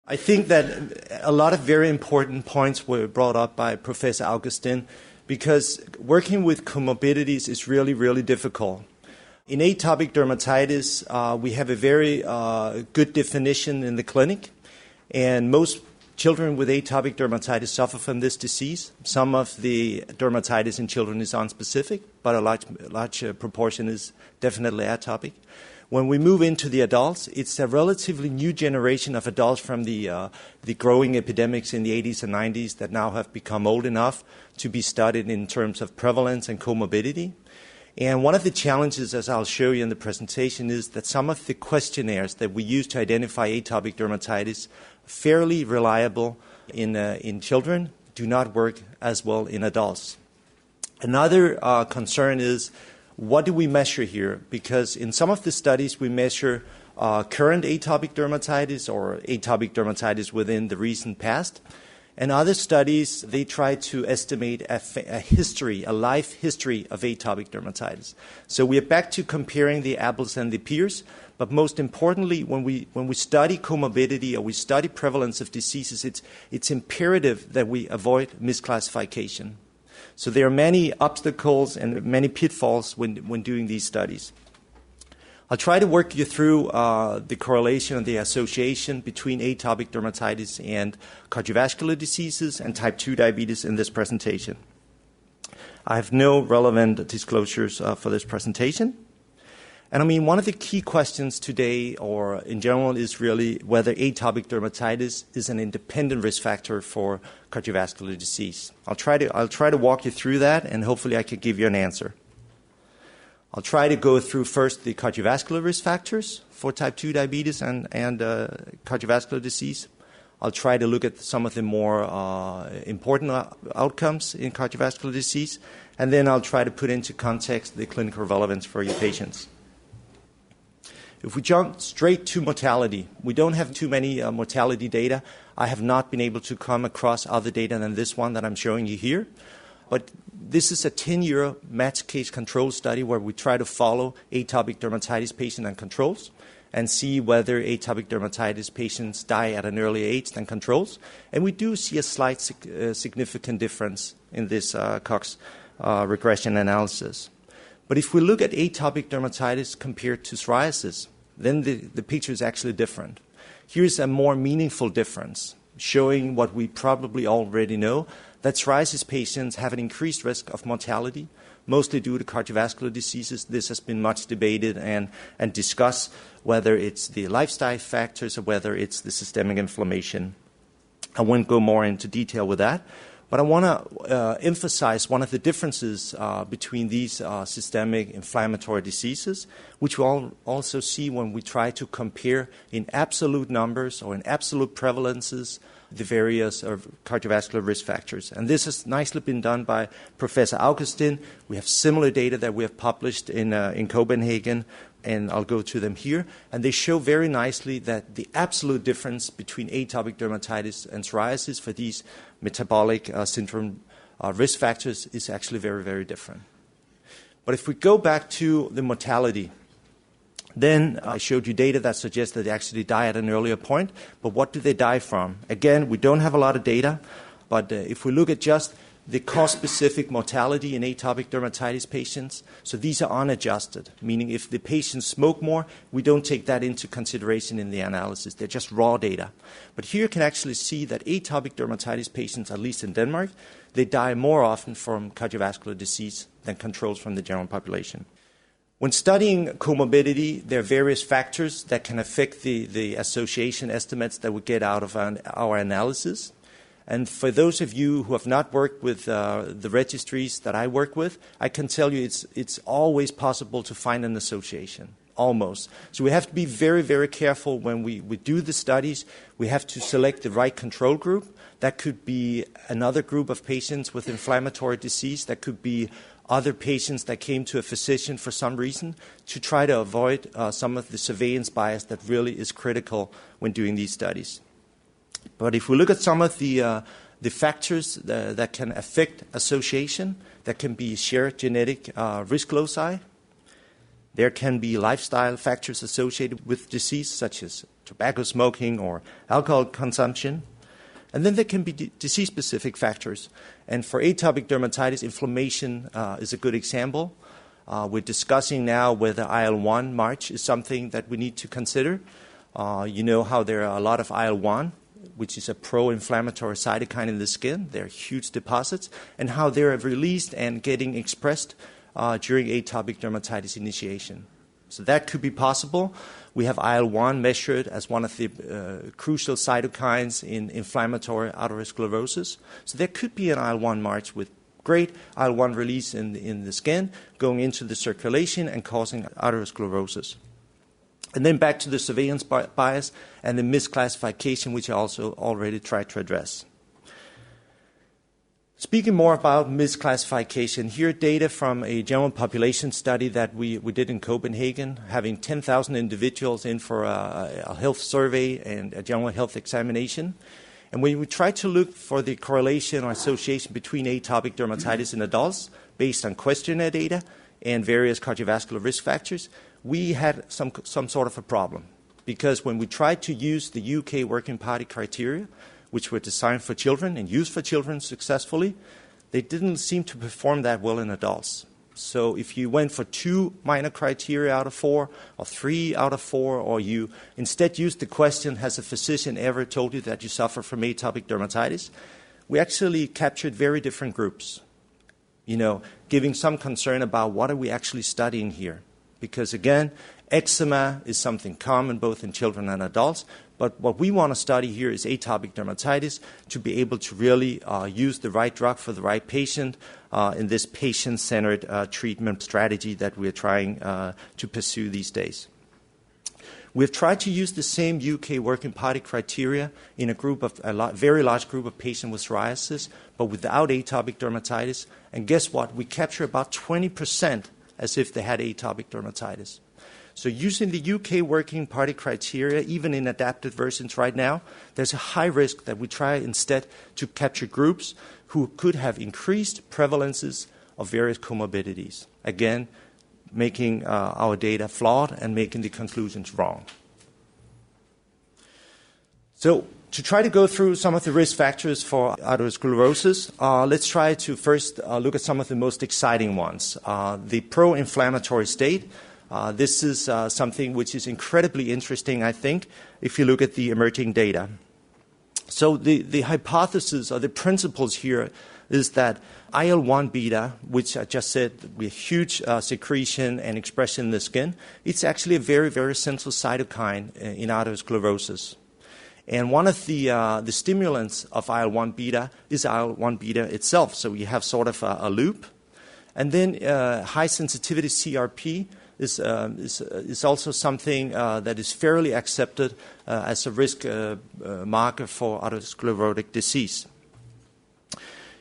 I think that a lot of very important points were brought up by Professor Augustin, because working with comorbidities is really, really difficult. In atopic dermatitis, we have a very good definition in the clinic, and most children with atopic dermatitis suffer from this disease. Some of the dermatitis in children is unspecific, but a large proportion is definitely atopic. When we move into the adults, it's a relatively new generation of adults from the growing epidemics in the 80s and 90s that now have become old enough to be studied in terms of prevalence and comorbidity. And one of the challenges, as I'll show you in the presentation, is that some of the questionnaires that we use to identify atopic dermatitis, fairly reliable in children, do not work as well in adults. Another concern is, what do we measure here? Because in some of the studies we measure current atopic dermatitis or atopic dermatitis within the recent past. And other studies, they try to estimate a life history of atopic dermatitis. So we are back to comparing the apples and the pears. But most importantly, when we study comorbidity or we study prevalence of diseases, it's imperative that we avoid misclassification. So there are many obstacles and many pitfalls when doing these studies. I'll try to work you through the correlation and the association between atopic dermatitis and cardiovascular diseases and type 2 diabetes in this presentation. I have no relevant disclosures for this presentation. And I mean, one of the key questions today, or in general, is really whether atopic dermatitis is an independent risk factor for cardiovascular disease. I'll try to walk you through that, and hopefully I can give you an answer. I'll try to go through first the cardiovascular risk factors for type 2 diabetes and cardiovascular disease. I'll try to look at some of the more important outcomes in cardiovascular disease, and then I'll try to put into context the clinical relevance for your patients. If we jump straight to mortality, we don't have too many mortality data. I have not been able to come across other data than this one that I'm showing you here. But this is a 10-year matched case control study where we try to follow atopic dermatitis patients and controls and see whether atopic dermatitis patients die at an earlier age than controls. And we do see a slight significant difference in this Cox regression analysis. But if we look at atopic dermatitis compared to psoriasis, then the picture is actually different. Here's a more meaningful difference, showing what we probably already know, that psoriasis patients have an increased risk of mortality, mostly due to cardiovascular diseases. This has been much debated and discussed, whether it's the lifestyle factors or whether it's the systemic inflammation. I won't go more into detail with that. But I want to emphasize one of the differences between these systemic inflammatory diseases, which we'll also see when we try to compare in absolute numbers or in absolute prevalences the various cardiovascular risk factors. And this has nicely been done by Professor Augustin. We have similar data that we have published in Copenhagen, and I'll go to them here. And they show very nicely that the absolute difference between atopic dermatitis and psoriasis for these metabolic syndrome risk factors is actually very, very different. But if we go back to the mortality, then I showed you data that suggests that they actually die at an earlier point. But what do they die from? Again, we don't have a lot of data, but if we look at just the cause-specific mortality in atopic dermatitis patients, so these are unadjusted, meaning if the patients smoke more, we don't take that into consideration in the analysis. They're just raw data. But here you can actually see that atopic dermatitis patients, at least in Denmark, they die more often from cardiovascular disease than controls from the general population. When studying comorbidity, there are various factors that can affect the association estimates that we get out of our analysis. And for those of you who have not worked with the registries that I work with, I can tell you it's always possible to find an association, almost. So we have to be very, very careful when we do the studies. We have to select the right control group. That could be another group of patients with inflammatory disease. That could be other patients that came to a physician for some reason, to try to avoid some of the surveillance bias that really is critical when doing these studies. But if we look at some of the factors that can affect association, that can be shared genetic risk loci. There can be lifestyle factors associated with disease, such as tobacco smoking or alcohol consumption. And then there can be disease-specific factors. And for atopic dermatitis, inflammation is a good example. We're discussing now whether IL-1 March is something that we need to consider. You know how there are a lot of IL-1, which is a pro-inflammatory cytokine in the skin. They're huge deposits, and how they're released and getting expressed during atopic dermatitis initiation. So that could be possible. We have IL-1 measured as one of the crucial cytokines in inflammatory atherosclerosis. So there could be an IL-1 March with great IL-1 release in the skin, going into the circulation and causing atherosclerosis. And then back to the surveillance bias and the misclassification, which I also already tried to address. Speaking more about misclassification, here are data from a general population study that we did in Copenhagen, having 10,000 individuals in for a health survey and a general health examination. And when we tried to look for the correlation or association between atopic dermatitis in adults based on questionnaire data and various cardiovascular risk factors, we had some sort of a problem. Because when we tried to use the UK Working Party criteria, which were designed for children and used for children successfully, they didn't seem to perform that well in adults. So if you went for 2 minor criteria out of 4, or 3 out of 4, or you instead used the question, has a physician ever told you that you suffer from atopic dermatitis? We actually captured very different groups, giving some concern about what are we actually studying here. Because again, eczema is something common both in children and adults, but what we want to study here is atopic dermatitis to be able to really use the right drug for the right patient in this patient-centered treatment strategy that we're trying to pursue these days. We've tried to use the same UK Working Party criteria in a very large group of patients with psoriasis, but without atopic dermatitis. And guess what? We capture about 20% as if they had atopic dermatitis. So using the UK Working Party criteria, even in adapted versions right now, there's a high risk that we try instead to capture groups who could have increased prevalences of various comorbidities. Again, making our data flawed and making the conclusions wrong. So to try to go through some of the risk factors for atherosclerosis, let's try to first look at some of the most exciting ones. The pro-inflammatory state. This is something which is incredibly interesting, I think, if you look at the emerging data. So the hypothesis or the principles here is that IL-1 beta, which I just said with huge secretion and expression in the skin, it's actually a very, very central cytokine in atherosclerosis. And one of the stimulants of IL-1 beta is IL-1 beta itself. So you have sort of a loop. And then high sensitivity CRP is also something that is fairly accepted as a risk marker for atherosclerotic disease.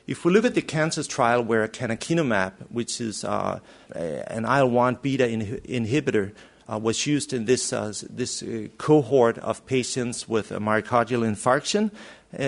If we look at the Kansas trial where canakinumab, which is an IL-1 beta inhibitor, was used in this cohort of patients with a myocardial infarction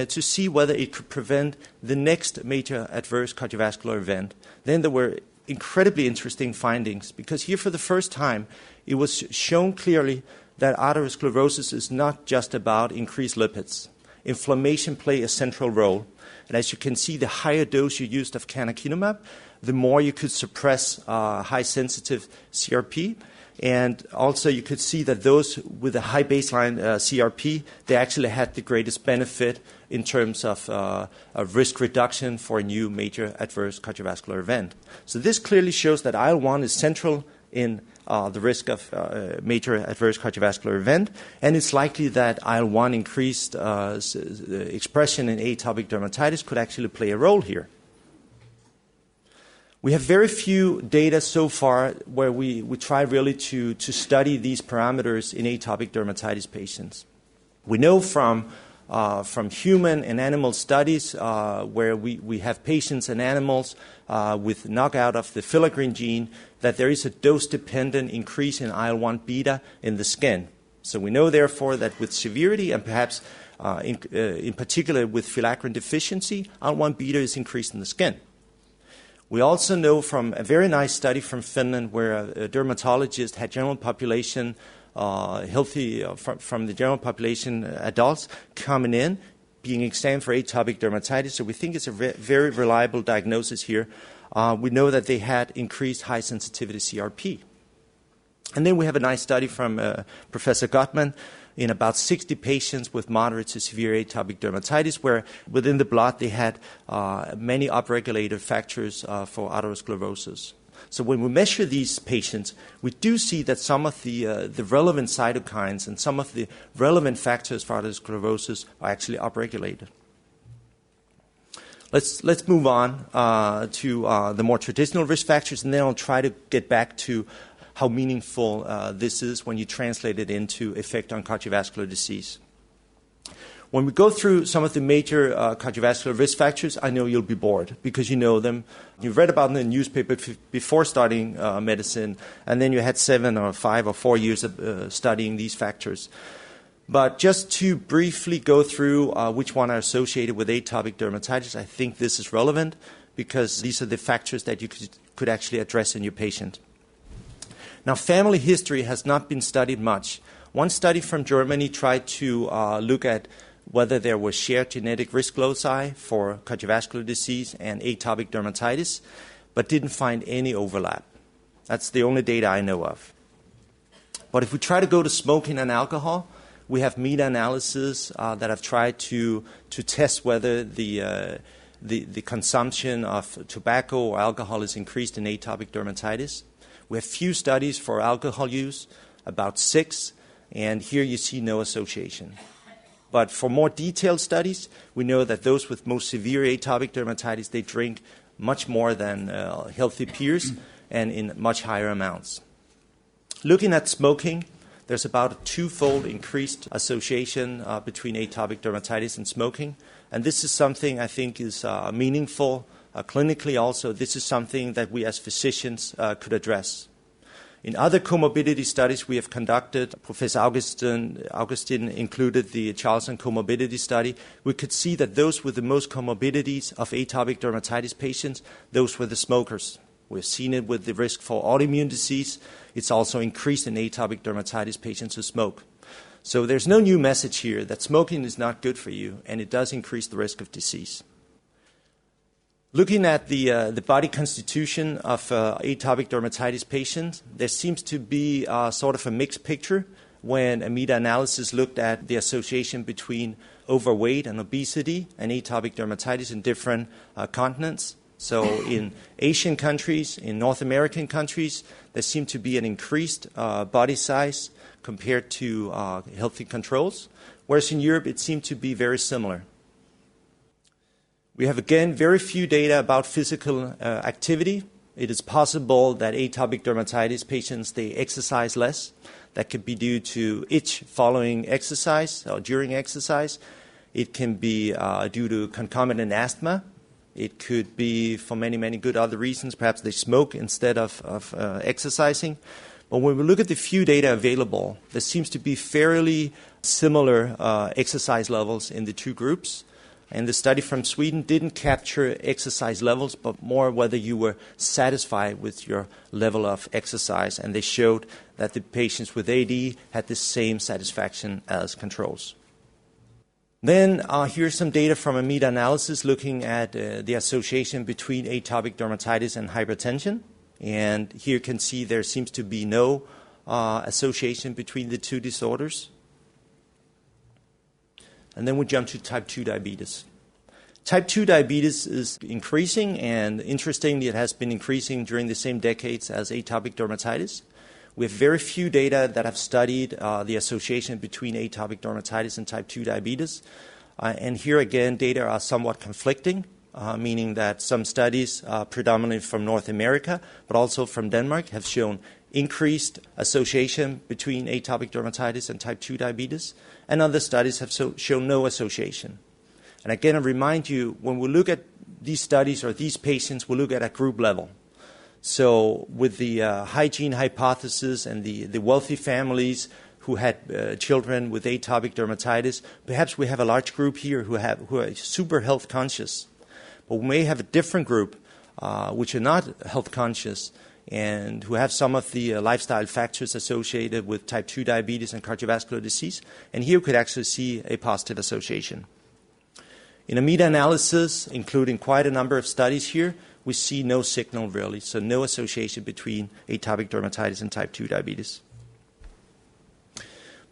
to see whether it could prevent the next major adverse cardiovascular event, then there were incredibly interesting findings, because here for the first time it was shown clearly that atherosclerosis is not just about increased lipids. Inflammation plays a central role. And as you can see, the higher dose you used of canakinumab, the more you could suppress high sensitive CRP. And also you could see that those with a high baseline CRP, they actually had the greatest benefit in terms of risk reduction for a new major adverse cardiovascular event. So this clearly shows that IL-1 is central in the risk of major adverse cardiovascular event, and it's likely that IL-1 increased expression in atopic dermatitis could actually play a role here. We have very few data so far where we try really to study these parameters in atopic dermatitis patients. We know from human and animal studies where we have patients and animals with knockout of the filaggrin gene that there is a dose-dependent increase in IL-1 beta in the skin. So we know, therefore, that with severity and perhaps in particular with filaggrin deficiency, IL-1 beta is increased in the skin. We also know from a very nice study from Finland where a dermatologist had general population, healthy from the general population adults coming in, being examined for atopic dermatitis. So we think it's a very reliable diagnosis here. We know that they had increased high sensitivity CRP. And then we have a nice study from Professor Gottman in about 60 patients with moderate to severe atopic dermatitis, where within the blood they had many upregulated factors for atherosclerosis. So when we measure these patients, we do see that some of the relevant cytokines and some of the relevant factors for atherosclerosis are actually upregulated. Let's move on to the more traditional risk factors, and then I'll try to get back to how meaningful this is when you translate it into effect on cardiovascular disease. When we go through some of the major cardiovascular risk factors, I know you'll be bored because you know them. You've read about them in the newspaper before starting medicine, and then you had 7 or 5 or 4 years of studying these factors. But just to briefly go through which one are associated with atopic dermatitis, I think this is relevant because these are the factors that you could actually address in your patient. Now, family history has not been studied much. One study from Germany tried to look at whether there was shared genetic risk loci for cardiovascular disease and atopic dermatitis, but didn't find any overlap. That's the only data I know of. But if we try to go to smoking and alcohol, we have meta-analyses that have tried to test whether the consumption of tobacco or alcohol is increased in atopic dermatitis. We have few studies for alcohol use, about 6, and here you see no association. But for more detailed studies, we know that those with most severe atopic dermatitis, they drink much more than healthy peers and in much higher amounts. Looking at smoking, there's about a 2-fold increased association between atopic dermatitis and smoking, and this is something I think is meaningful. Clinically also, this is something that we as physicians could address. In other comorbidity studies we have conducted, Professor Augustin included the Charleston comorbidity study, we could see that those with the most comorbidities of atopic dermatitis patients, those were the smokers. We've seen it with the risk for autoimmune disease. It's also increased in atopic dermatitis patients who smoke. So there's no new message here that smoking is not good for you, and it does increase the risk of disease. Looking at the body constitution of atopic dermatitis patients, there seems to be sort of a mixed picture when a meta-analysis looked at the association between overweight and obesity and atopic dermatitis in different continents. So in Asian countries, in North American countries, there seemed to be an increased body size compared to healthy controls, whereas in Europe it seemed to be very similar. We have, again, very few data about physical activity. It is possible that atopic dermatitis patients, they exercise less. That could be due to itch following exercise or during exercise. It can be due to concomitant asthma. It could be for many, many good other reasons. Perhaps they smoke instead of exercising. But when we look at the few data available, there seems to be fairly similar exercise levels in the two groups. And the study from Sweden didn't capture exercise levels, but more whether you were satisfied with your level of exercise. And they showed that the patients with AD had the same satisfaction as controls. Then here's some data from a meta-analysis looking at the association between atopic dermatitis and hypertension. And here you can see there seems to be no association between the two disorders. And then we jump to type 2 diabetes. Type 2 diabetes is increasing, and interestingly, it has been increasing during the same decades as atopic dermatitis. We have very few data that have studied the association between atopic dermatitis and type 2 diabetes. And here again, data are somewhat conflicting, meaning that some studies, predominantly from North America, but also from Denmark, have shown increased association between atopic dermatitis and type 2 diabetes, and other studies have shown no association. And again, I remind you, when we look at these studies or these patients, we look at a group level. So with the hygiene hypothesis and the wealthy families who had children with atopic dermatitis, perhaps we have a large group here who are super health conscious. But we may have a different group which are not health conscious and who have some of the lifestyle factors associated with type 2 diabetes and cardiovascular disease. And here we could actually see a positive association. In a meta-analysis, including quite a number of studies here, we see no signal really, so no association between atopic dermatitis and type 2 diabetes.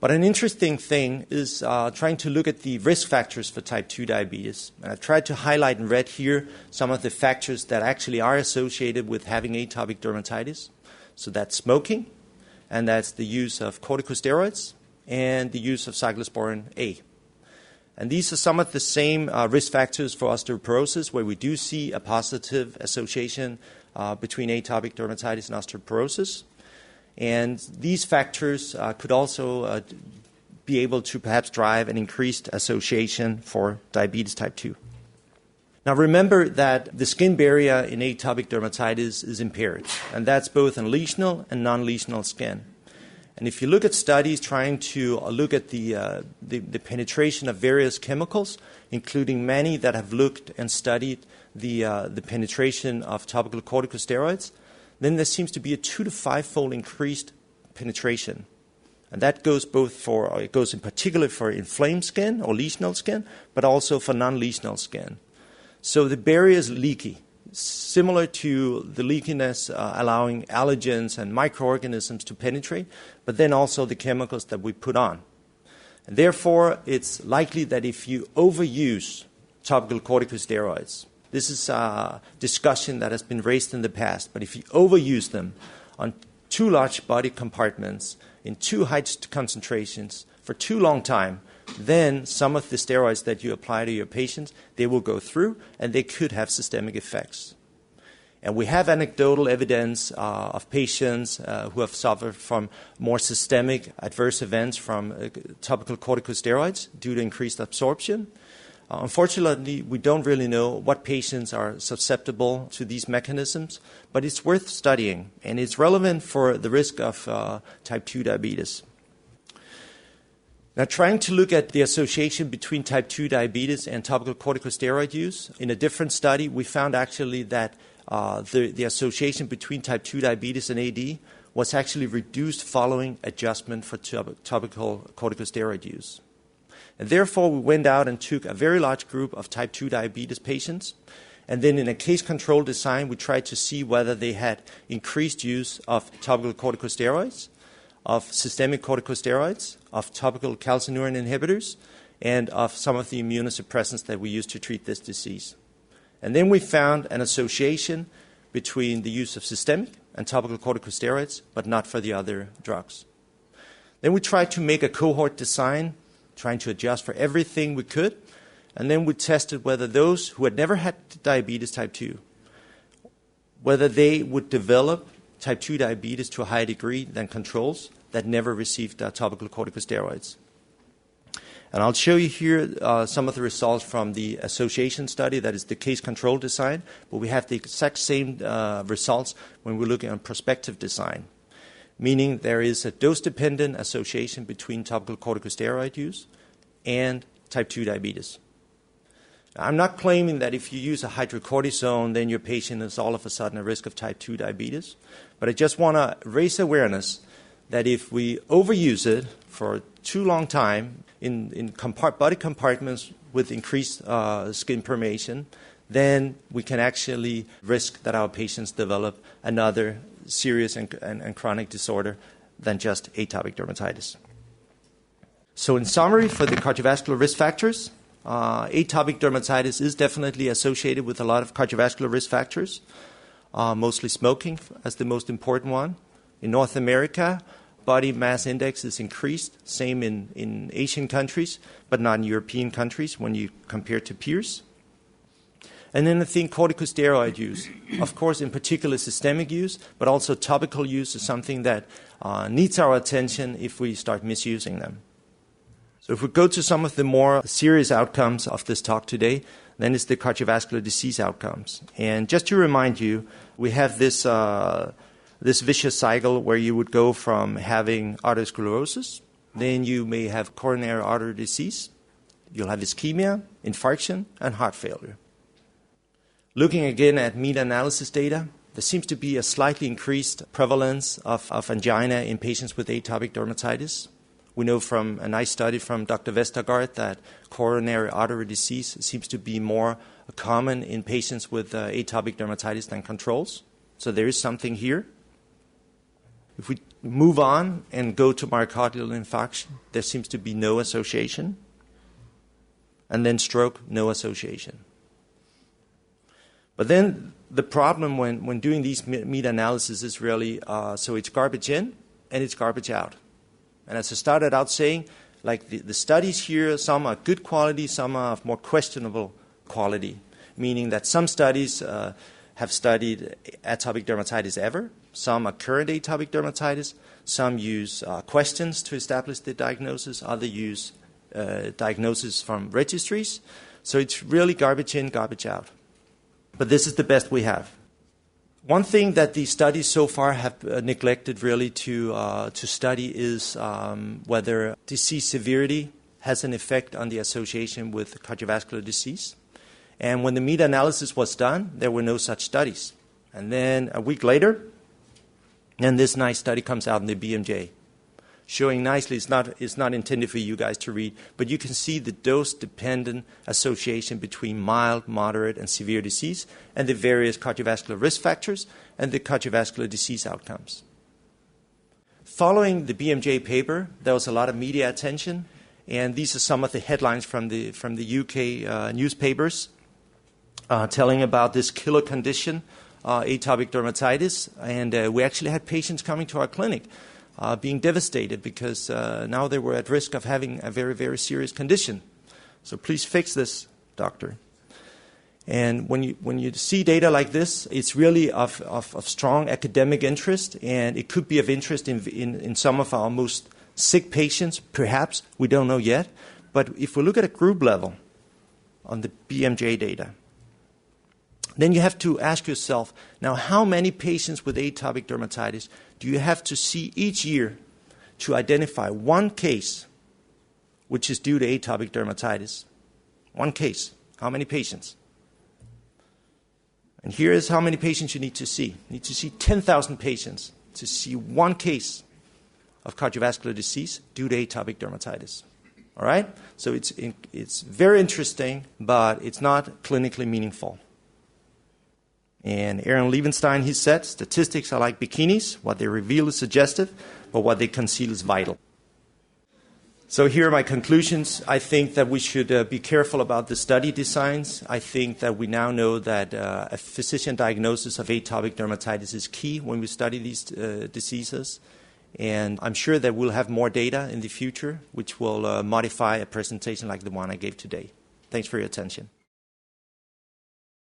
But an interesting thing is trying to look at the risk factors for type 2 diabetes. And I've tried to highlight in red here some of the factors that actually are associated with having atopic dermatitis. So that's smoking, and that's the use of corticosteroids, and the use of cyclosporin A. And these are some of the same risk factors for osteoporosis, where we do see a positive association between atopic dermatitis and osteoporosis. And these factors could also be able to perhaps drive an increased association for diabetes type 2. Now remember that the skin barrier in atopic dermatitis is impaired, and that's both in lesional and non-lesional skin. And if you look at studies trying to look at the penetration of various chemicals, including many that have looked and studied the penetration of topical corticosteroids, then there seems to be a 2 to 5-fold increased penetration. And that goes it goes in particular for inflamed skin or lesional skin, but also for non-lesional skin. So the barrier is leaky, similar to the leakiness allowing allergens and microorganisms to penetrate, but then also the chemicals that we put on. And therefore, it's likely that if you overuse topical corticosteroids, this is a discussion that has been raised in the past, but if you overuse them on too large body compartments in too high concentrations for too long time, then some of the steroids that you apply to your patients, they will go through and they could have systemic effects. And we have anecdotal evidence of patients who have suffered from more systemic adverse events from topical corticosteroids due to increased absorption. Unfortunately, we don't really know what patients are susceptible to these mechanisms, but it's worth studying, and it's relevant for the risk of type 2 diabetes. Now, trying to look at the association between type 2 diabetes and topical corticosteroid use, in a different study, we found actually that the association between type 2 diabetes and AD was actually reduced following adjustment for topical corticosteroid use. And therefore, we went out and took a very large group of type 2 diabetes patients, and then in a case-control design, we tried to see whether they had increased use of topical corticosteroids, of systemic corticosteroids, of topical calcineurin inhibitors, and of some of the immunosuppressants that we use to treat this disease. And then we found an association between the use of systemic and topical corticosteroids, but not for the other drugs. Then we tried to make a cohort design, trying to adjust for everything we could, and then we tested whether those who had never had diabetes type 2, whether they would develop type 2 diabetes to a higher degree than controls that never received topical corticosteroids. And I'll show you here some of the results from the association study, that is the case control design, but we have the exact same results when we're looking at prospective design, meaning there is a dose-dependent association between topical corticosteroid use and type 2 diabetes. Now, I'm not claiming that if you use a hydrocortisone, then your patient is all of a sudden at risk of type 2 diabetes, but I just want to raise awareness that if we overuse it for too long time in body compartments with increased skin permeation, then we can actually risk that our patients develop another serious and chronic disorder than just atopic dermatitis. So in summary, for the cardiovascular risk factors, atopic dermatitis is definitely associated with a lot of cardiovascular risk factors, mostly smoking as the most important one. In North America, body mass index is increased, same in Asian countries, but not in European countries when you compare to peers. And then I think corticosteroid use, of course, in particular systemic use, but also topical use is something that needs our attention if we start misusing them. So if we go to some of the more serious outcomes of this talk today, then it's the cardiovascular disease outcomes. And just to remind you, we have this vicious cycle where you would go from having atherosclerosis, then you may have coronary artery disease, you'll have ischemia, infarction, and heart failure. Looking again at meta-analysis data, there seems to be a slightly increased prevalence of angina in patients with atopic dermatitis. We know from a nice study from Dr. Vestergaard that coronary artery disease seems to be more common in patients with atopic dermatitis than controls. So there is something here. If we move on and go to myocardial infarction, there seems to be no association. And then stroke, no association. But then the problem when doing these meta-analyses is really, so it's garbage in and it's garbage out. And as I started out saying, like the studies here, some are good quality, some are of more questionable quality, meaning that some studies have studied atopic dermatitis ever, some are current atopic dermatitis, some use questions to establish the diagnosis, others use diagnosis from registries. So it's really garbage in, garbage out. But this is the best we have. One thing that the studies so far have neglected really to study is whether disease severity has an effect on the association with cardiovascular disease. And when the meta-analysis was done, there were no such studies. And then a week later, and this nice study comes out in the BMJ, showing nicely, it's not intended for you guys to read, but you can see the dose-dependent association between mild, moderate, and severe disease and the various cardiovascular risk factors and the cardiovascular disease outcomes. Following the BMJ paper, there was a lot of media attention, and these are some of the headlines from the UK newspapers telling about this killer condition, atopic dermatitis, and we actually had patients coming to our clinic being devastated because now they were at risk of having a very, very serious condition. So please fix this, doctor. And when you see data like this, it's really of strong academic interest, and it could be of interest in some of our most sick patients, perhaps, we don't know yet. But if we look at a group level on the BMJ data, then you have to ask yourself, now how many patients with atopic dermatitis do you have to see each year to identify one case which is due to atopic dermatitis? One case. How many patients? And here is how many patients you need to see. You need to see 10,000 patients to see one case of cardiovascular disease due to atopic dermatitis. All right? So it's very interesting, but it's not clinically meaningful. And Aaron Levenstein, he said, statistics are like bikinis. What they reveal is suggestive, but what they conceal is vital. So here are my conclusions. I think that we should be careful about the study designs. I think that we now know that a physician diagnosis of atopic dermatitis is key when we study these diseases. And I'm sure that we'll have more data in the future, which will modify a presentation like the one I gave today. Thanks for your attention.